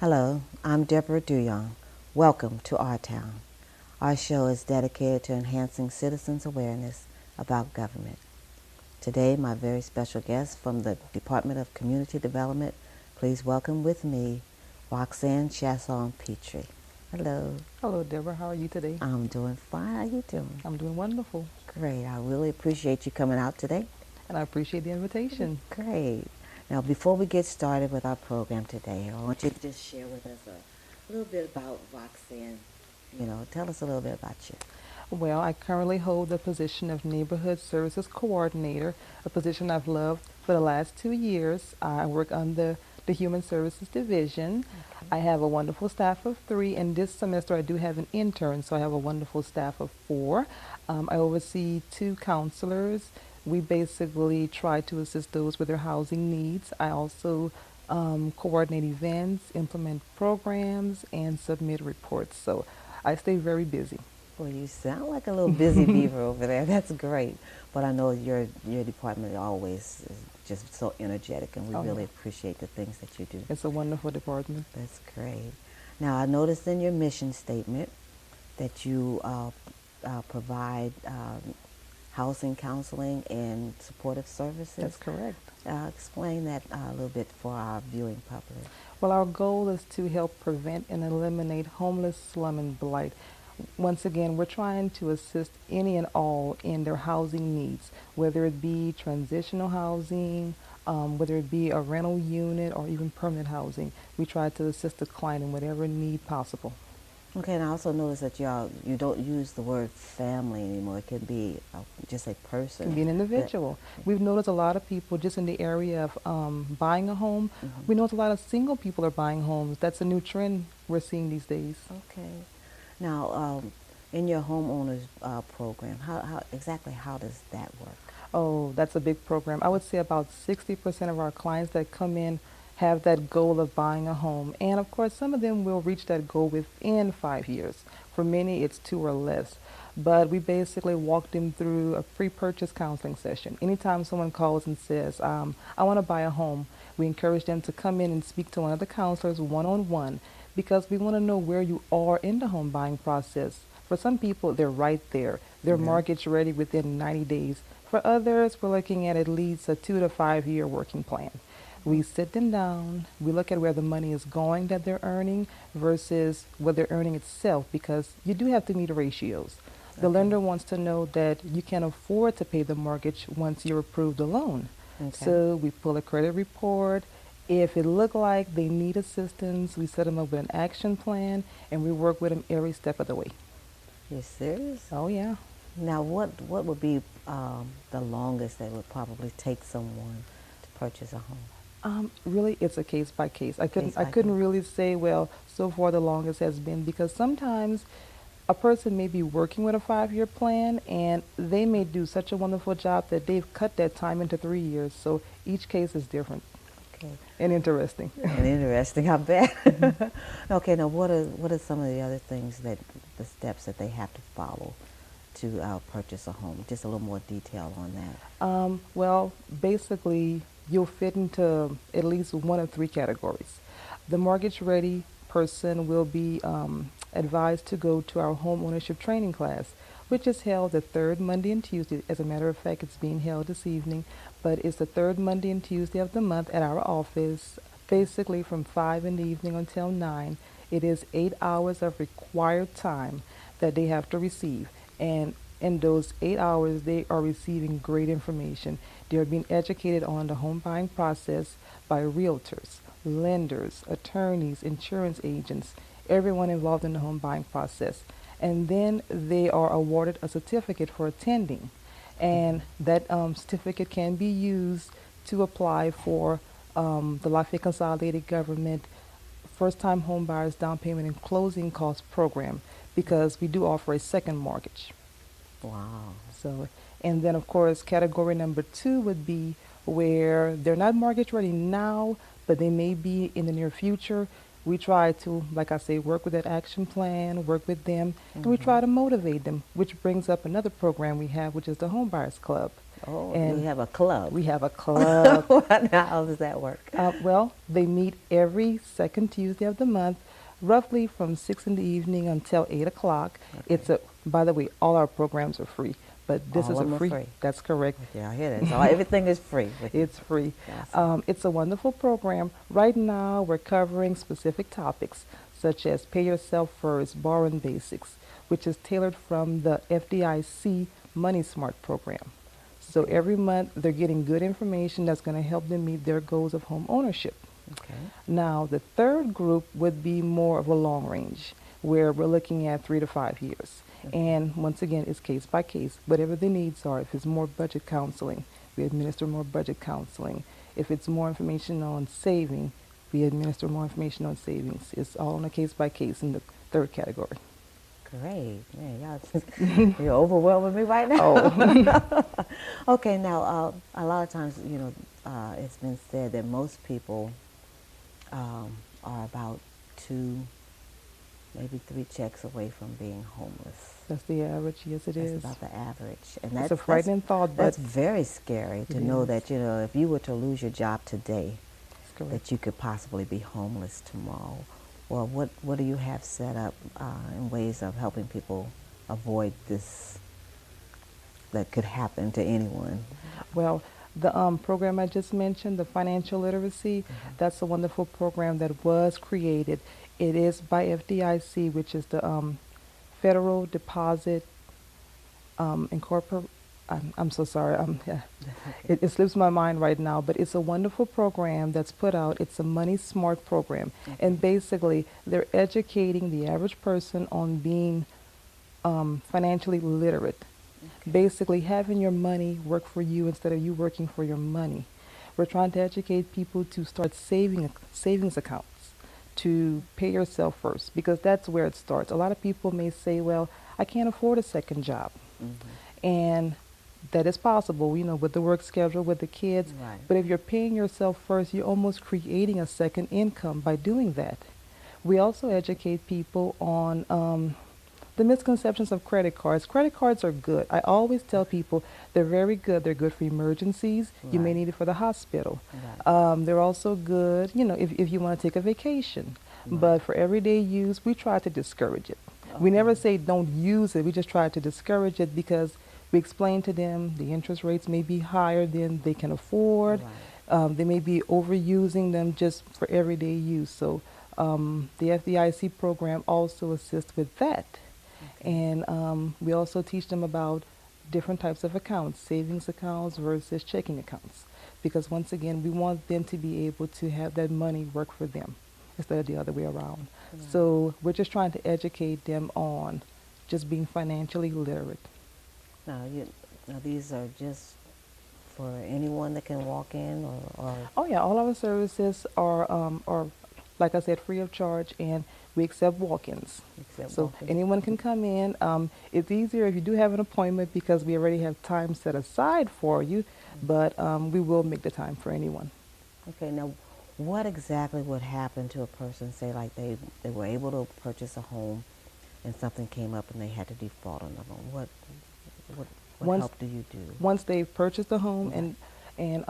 Hello, I'm Deborah Duyong. Welcome to Our Town. Our show is dedicated to enhancing citizens' awareness about government. Today, my very special guest from the Department of Community Development, please welcome with me Roxanne Chaisone Petrie. Hello. Hello, Deborah. How are you today? I'm doing fine. How you doing? I'm doing wonderful. Great. I really appreciate you coming out today. And I appreciate the invitation. Great. Now, before we get started with our program today, I want you to just share with us a little bit about Roxanne. Tell us a little bit about you. Well, I currently hold the position of Neighborhood Services Coordinator, a position I've loved for the last 2 years. I work under the Human Services Division. Okay. I have a wonderful staff of 3, and this semester I do have an intern, so I have a wonderful staff of 4. I oversee 2 counselors. We basically try to assist those with their housing needs. I also coordinate events, implement programs, and submit reports. So I stay very busy. Well, you sound like a little busy beaver over there. That's great. But I know your department always is just so energetic, and we Oh, really yeah. appreciate the things that you do. It's a wonderful department. That's great. Now, I noticed in your mission statement that you provide housing counseling and supportive services. That's correct. Explain that a little bit for our viewing public. Well, our goal is to help prevent and eliminate homeless, slum, and blight. Once again, we're trying to assist any and all in their housing needs, whether it be transitional housing, whether it be a rental unit, or even permanent housing. We try to assist the client in whatever need possible. Okay, and I also noticed that you don't use the word family anymore. It can be just a person. It can be an individual. We've noticed a lot of people just in the area of buying a home. Mm-hmm. We notice a lot of single people are buying homes. That's a new trend we're seeing these days. Okay. Now, in your homeowners program, how does that work? Oh, that's a big program. I would say about 60% of our clients that come in have that goal of buying a home. And of course, some of them will reach that goal within 5 years. For many, it's 2 or less. But we basically walk them through a pre-purchase counseling session. Anytime someone calls and says, I want to buy a home, we encourage them to come in and speak to one of the counselors one-on-one, because we want to know where you are in the home buying process. For some people, they're right there. They're mortgage ready within 90 days. For others, we're looking at least a 2 to 5 year working plan. We sit them down, we look at where the money is going that they're earning versus what they're earning itself, because you do have to meet ratios. The lender wants to know that you can afford to pay the mortgage once you're approved the loan. Okay. So we pull a credit report. If it look like they need assistance, we set them up with an action plan, and we work with them every step of the way. You serious? Oh, yeah. Now, what would be the longest that would probably take someone to purchase a home? Really, it's a case by case. I couldn't Case by case. really say, well, so far the longest has been, because sometimes a person may be working with a 5 year plan, and they may do such a wonderful job that they've cut that time into 3 years. So each case is different Okay. and interesting. And interesting, I bet. Okay, now what are some of the other things the steps that they have to follow to purchase a home? Just a little more detail on that. Well, basically, you'll fit into at least one of 3 categories. The mortgage ready person will be advised to go to our home ownership training class, which is held the 3rd Monday and Tuesday. As a matter of fact, it's being held this evening, but it's the 3rd Monday and Tuesday of the month at our office, basically from 5 in the evening until 9. It is 8 hours of required time that they have to receive. And in those 8 hours, they are receiving great information. They are being educated on the home buying process by realtors, lenders, attorneys, insurance agents, everyone involved in the home buying process. And then they are awarded a certificate for attending. And that certificate can be used to apply for the Lafayette Consolidated Government First-Time Home Buyers Down Payment and Closing Cost Program, because we do offer a second mortgage. Wow. So, and then of course, category number 2 would be where they're not mortgage ready now, but they may be in the near future. We try to, like I say, work with that action plan, work with them, and we try to motivate them, which brings up another program we have, which is the Home Buyers Club. Oh, you And have a club. we have a club. Now, how does that work? Well, they meet every second Tuesday of the month, roughly from 6 in the evening until 8 o'clock. Okay. By the way, all our programs are free, but this All is of a them are free, free. that's correct. Okay, I hear that. So everything is free. It's free. Awesome. It's a wonderful program. Right now, we're covering specific topics such as Pay Yourself First, Borrowing Basics, which is tailored from the FDIC Money Smart program. So every month, they're getting good information that's going to help them meet their goals of home ownership. Okay. Now, the third group would be more of a long range, where we're looking at 3 to 5 years. And once again, it's case by case, whatever the needs are. If it's more budget counseling, we administer more budget counseling. If it's more information on saving, we administer more information on savings. It's all on a case by case in the third category. Great. Man, you're overwhelming me right now. Oh. Okay, now, a lot of times, it's been said that most people are about 2, maybe 3 checks away from being homeless. That's the average. Yes, it is. That's about the average. And It's a frightening thought, but that's very scary to know that, if you were to lose your job today, that's correct. that you could possibly be homeless tomorrow. Well, what do you have set up in ways of helping people avoid this that could happen to anyone? Well, the program I just mentioned, the financial literacy, that's a wonderful program that was created. It is by FDIC, which is the Federal Deposit Incorporate. I'm so sorry. It slips my mind right now, but it's a wonderful program that's put out. It's a money smart program, and basically they're educating the average person on being financially literate. Basically, having your money work for you instead of you working for your money. We're trying to educate people to start savings accounts, to pay yourself first, because that's where it starts. A lot of people may say, well, I can't afford a second job. And that is possible, with the work schedule, with the kids. Right. But if you're paying yourself first, you're almost creating a second income by doing that. We also educate people on the misconceptions of credit cards. Credit cards are good. I always tell people they're very good. They're good for emergencies. You may need it for the hospital. They're also good, if you want to take a vacation. But for everyday use, we try to discourage it. We never say don't use it. We just try to discourage it because we explain to them the interest rates may be higher than they can afford. They may be overusing them just for everyday use. So the FDIC program also assists with that. And we also teach them about different types of accounts, savings accounts versus checking accounts. Because once again, we want them to be able to have that money work for them instead of the other way around. So we're just trying to educate them on just being financially literate. Now, these are just for anyone that can walk in, or Oh yeah, all our services are like I said, free of charge, and we accept walk-ins. So anyone can come in. It's easier if you do have an appointment because we already have time set aside for you, but we will make the time for anyone. Okay, now what exactly would happen to a person, say like they were able to purchase a home and something came up and they had to default on the loan? What help do you do? Once they've purchased a home and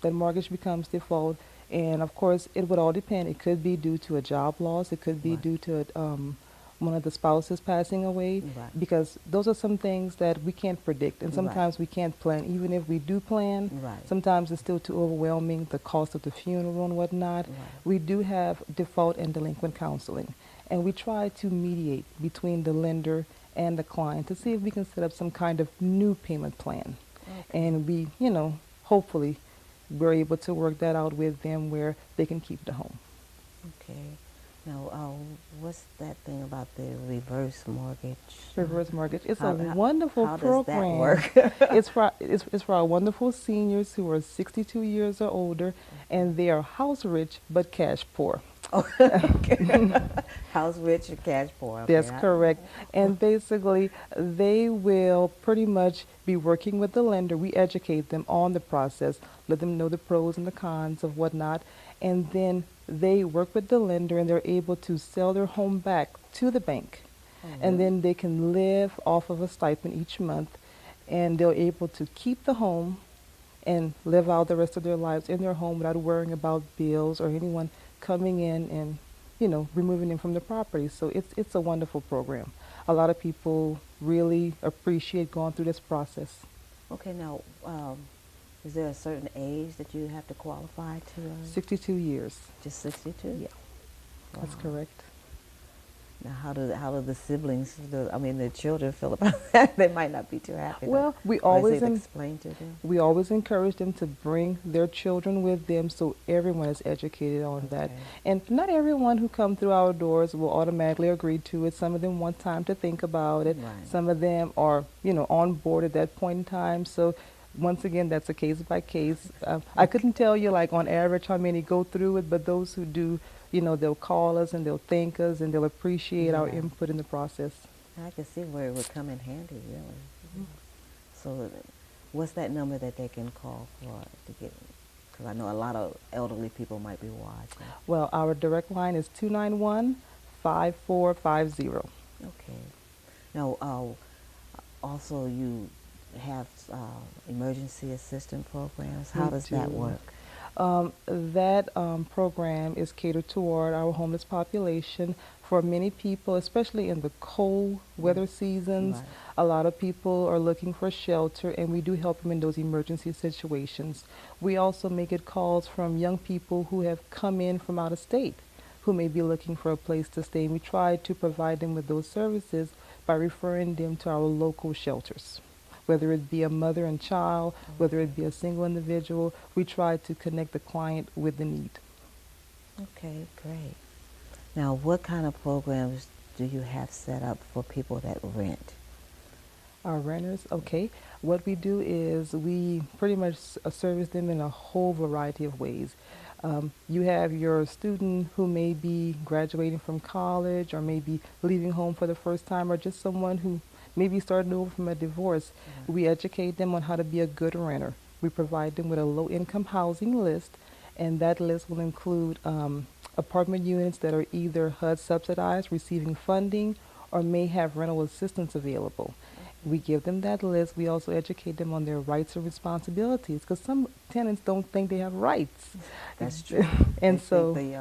that mortgage becomes default, and of course it would all depend. It could be due to a job loss. It could be due to one of the spouses passing away, because those are some things that we can't predict, and sometimes we can't plan. Even if we do plan, sometimes it's still too overwhelming, the cost of the funeral and whatnot. We do have default and delinquent counseling, and we try to mediate between the lender and the client to see if we can set up some kind of new payment plan. And we, hopefully we're able to work that out with them where they can keep the home. Okay. Now, what's that thing about the reverse mortgage? Reverse mortgage. It's a wonderful program. How does that work? it's for our wonderful seniors who are 62 years or older, and they are house rich but cash poor. House rich and cash poor. Okay. That's correct. And basically, they will pretty much be working with the lender. We educate them on the process, let them know the pros and the cons of whatnot, and then they work with the lender and they're able to sell their home back to the bank. And then they can live off of a stipend each month. and they're able to keep the home and live out the rest of their lives in their home without worrying about bills or anyone coming in and, removing them from the property. So it's a wonderful program. A lot of people really appreciate going through this process. Okay, now, is there a certain age that you have to qualify to? 62 years. Just 62? Yeah, that's Wow. correct. Now, how do the siblings, the children feel about that? They might not be too happy. Well, Or is it explained to them? we always encourage them to bring their children with them so everyone is educated on that. Okay. And not everyone who come through our doors will automatically agree to it. Some of them want time to think about it. Right. Some of them are, on board at that point in time. So once again, that's a case by case. I couldn't tell you like on average how many go through it, but those who do, they'll call us and they'll thank us and they'll appreciate our Yeah. input in the process. I can see where it would come in handy, really. So, what's that number that they can call for to get? Because I know a lot of elderly people might be watching. Well, our direct line is 291-5450. Okay. Now, also you have emergency assistance programs. How We does that do. work? That program is catered toward our homeless population. For many people, especially in the cold weather seasons, Right. a lot of people are looking for shelter, and we do help them in those emergency situations. We also make it calls from young people who have come in from out of state, who may be looking for a place to stay. And we try to provide them with those services by referring them to our local shelters. Whether it be a mother and child, whether it be a single individual, we try to connect the client with the need. Okay, great. Now, what kind of programs do you have set up for people that rent? Our renters, okay. What we do is we pretty much service them in a whole variety of ways. You have your student who may be graduating from college or maybe leaving home for the first time, or just someone who maybe starting over from a divorce. Yeah. We educate them on how to be a good renter. We provide them with a low-income housing list, and that list will include apartment units that are either HUD subsidized, receiving funding, or may have rental assistance available. We give them that list. We also educate them on their rights and responsibilities, because some tenants don't think they have rights. That's true. And They so think the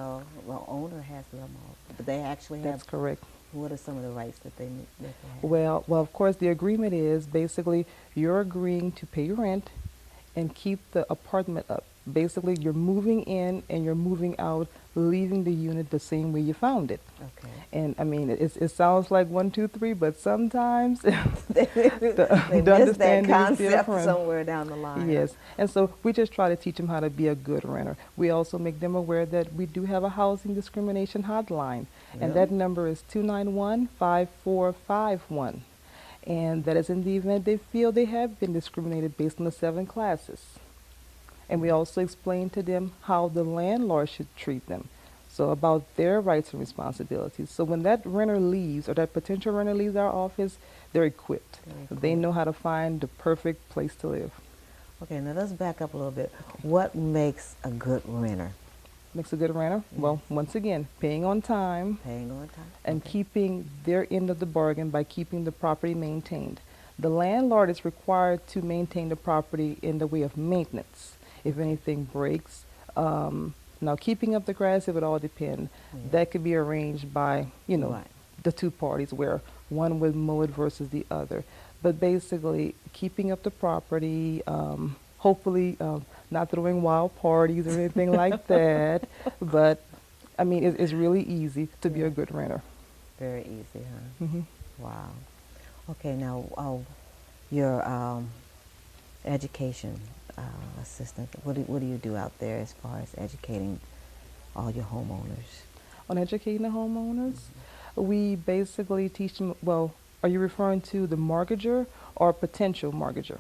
owner has them all, but they actually that's have. correct. What are some of the rights that they have? Well, of course, the agreement is basically you're agreeing to pay your rent and keep the apartment up. Basically, you're moving in and you're moving out, leaving the unit the same way you found it. Okay. And I mean, it sounds like 1, 2, 3, but sometimes They the missed that understanding is concept different. somewhere down the line. Yes, and so we just try to teach them how to be a good renter. We also make them aware that we do have a housing discrimination hotline, and that Really? number is 291-5451. And that is in the event they feel they have been discriminated based on the 7 classes. And we also explain to them how the landlord should treat them. So about their rights and responsibilities. So when that renter leaves or that potential renter leaves our office, they're equipped. They know how to find the perfect place to live. Okay, now let's back up a little bit. What makes a good renter? Makes a good renter? Well, once again, paying on time Paying on time? and Okay. keeping their end of the bargain by keeping the property maintained. The landlord is required to maintain the property in the way of maintenance. If anything breaks, now keeping up the grass, it would all depend. Yeah. That could be arranged by, Right. the two parties where one would mow it versus the other. But basically, keeping up the property, hopefully not throwing wild parties or anything like that. But, I mean, it's really easy to be a good renter. Very easy, huh? Hmm. Wow. Okay, now your education assistant. What do you do out there as far as educating all your homeowners? On educating the homeowners, we basically teach them, well, are you referring to the mortgager or potential mortgager?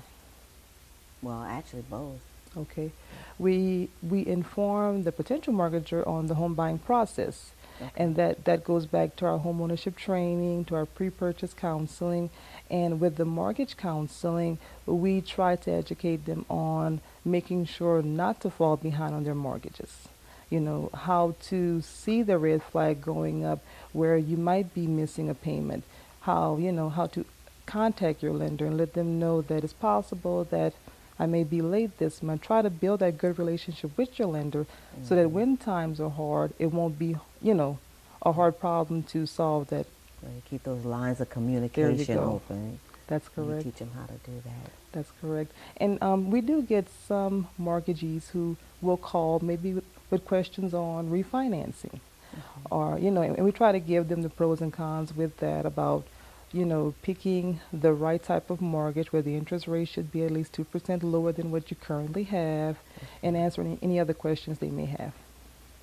Well, actually both. Okay. We inform the potential mortgager on the home buying process. Okay. And that goes back to our home ownership training, to our pre-purchase counseling. And with the mortgage counseling, we try to educate them on making sure not to fall behind on their mortgages. How to see the red flag going up where you might be missing a payment. How to contact your lender and let them know that it's possible that I may be late this month. Try to build that good relationship with your lender so that when times are hard, it won't be, a hard problem to solve that. Well, you keep those lines of There you communication go. open. That's You correct. teach them how to do that. That's correct. And we do get some mortgagees who will call maybe with questions on refinancing. Or, and we try to give them the pros and cons with that about, picking the right type of mortgage where the interest rate should be at least 2% lower than what you currently have, and answering any other questions they may have.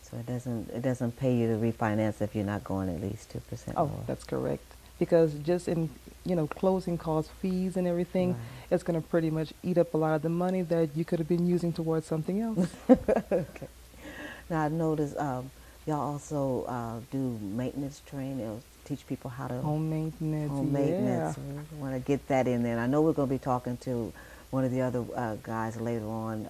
So it doesn't pay you to refinance if you're not going at least 2% Oh, lower. that's correct. Because just in, closing costs, fees and everything, Right. it's going to pretty much eat up a lot of the money that you could have been using towards something else. Okay. Now I noticed y'all also do maintenance training, or teach people how to Home maintenance, home yeah. maintenance. We want to get that in there. And I know we're going to be talking to one of the other guys later on,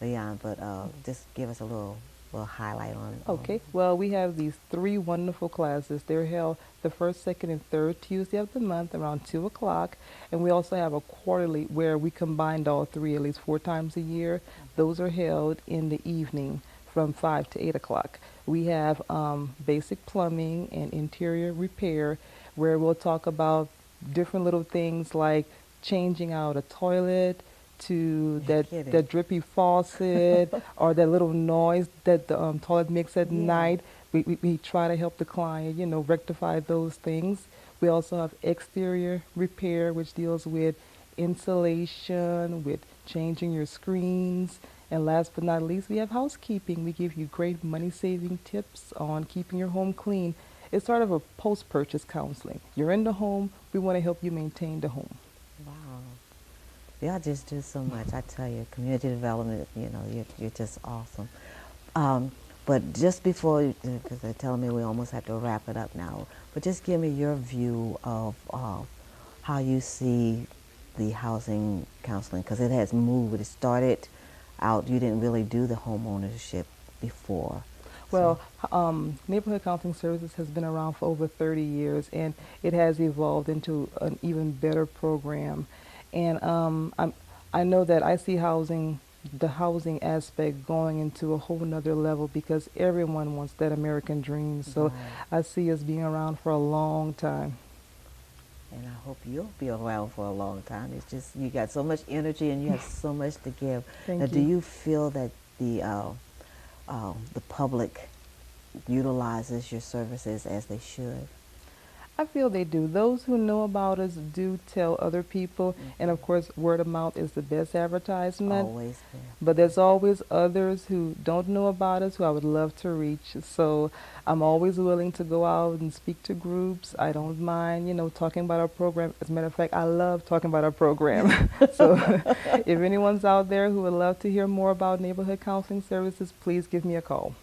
Leon, but just give us a little highlight on. Okay, well, we have these 3 wonderful classes. They're held the first, second, and third Tuesday of the month around 2 o'clock. And we also have a quarterly where we combined all 3 at least 4 times a year. Those are held in the evening from 5 to 8 o'clock. We have basic plumbing and interior repair where we'll talk about different little things like changing out a toilet, to that drippy faucet or that little noise that the toilet makes at night. We try to help the client, rectify those things. We also have exterior repair, which deals with insulation, with changing your screens. And last but not least, we have housekeeping. We give you great money-saving tips on keeping your home clean. It's sort of a post-purchase counseling. You're in the home. We want to help you maintain the home. Wow. Y'all just do so much. I tell you, community development, you're just awesome. But just before, because they're telling me we almost have to wrap it up now, but just give me your view of how you see the housing counseling, because it has moved. It started out, you didn't really do the home ownership before. Well, Neighborhood Counseling Services has been around for over 30 years, and it has evolved into an even better program. And I know that I see the housing aspect going into a whole nother level because everyone wants that American dream. So Right. I see us being around for a long time. And I hope you'll be around for a long time. It's just, you got so much energy and you have so much to give. Thank Now, you. do you feel that the public utilizes your services as they should? I feel they do. Those who know about us do tell other people, and of course, word of mouth is the best advertisement. Always there. But there's always others who don't know about us who I would love to reach. So I'm always willing to go out and speak to groups. I don't mind, talking about our program. As a matter of fact, I love talking about our program. So if anyone's out there who would love to hear more about Neighborhood Counseling Services, please give me a call.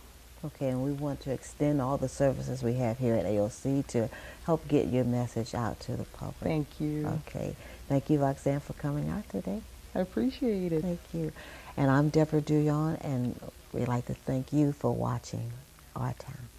Okay, and we want to extend all the services we have here at AOC to help get your message out to the public. Thank you. Okay. Thank you, Roxanne, for coming out today. I appreciate it. Thank you. And I'm Deborah Duyon, and we'd like to thank you for watching Our Town.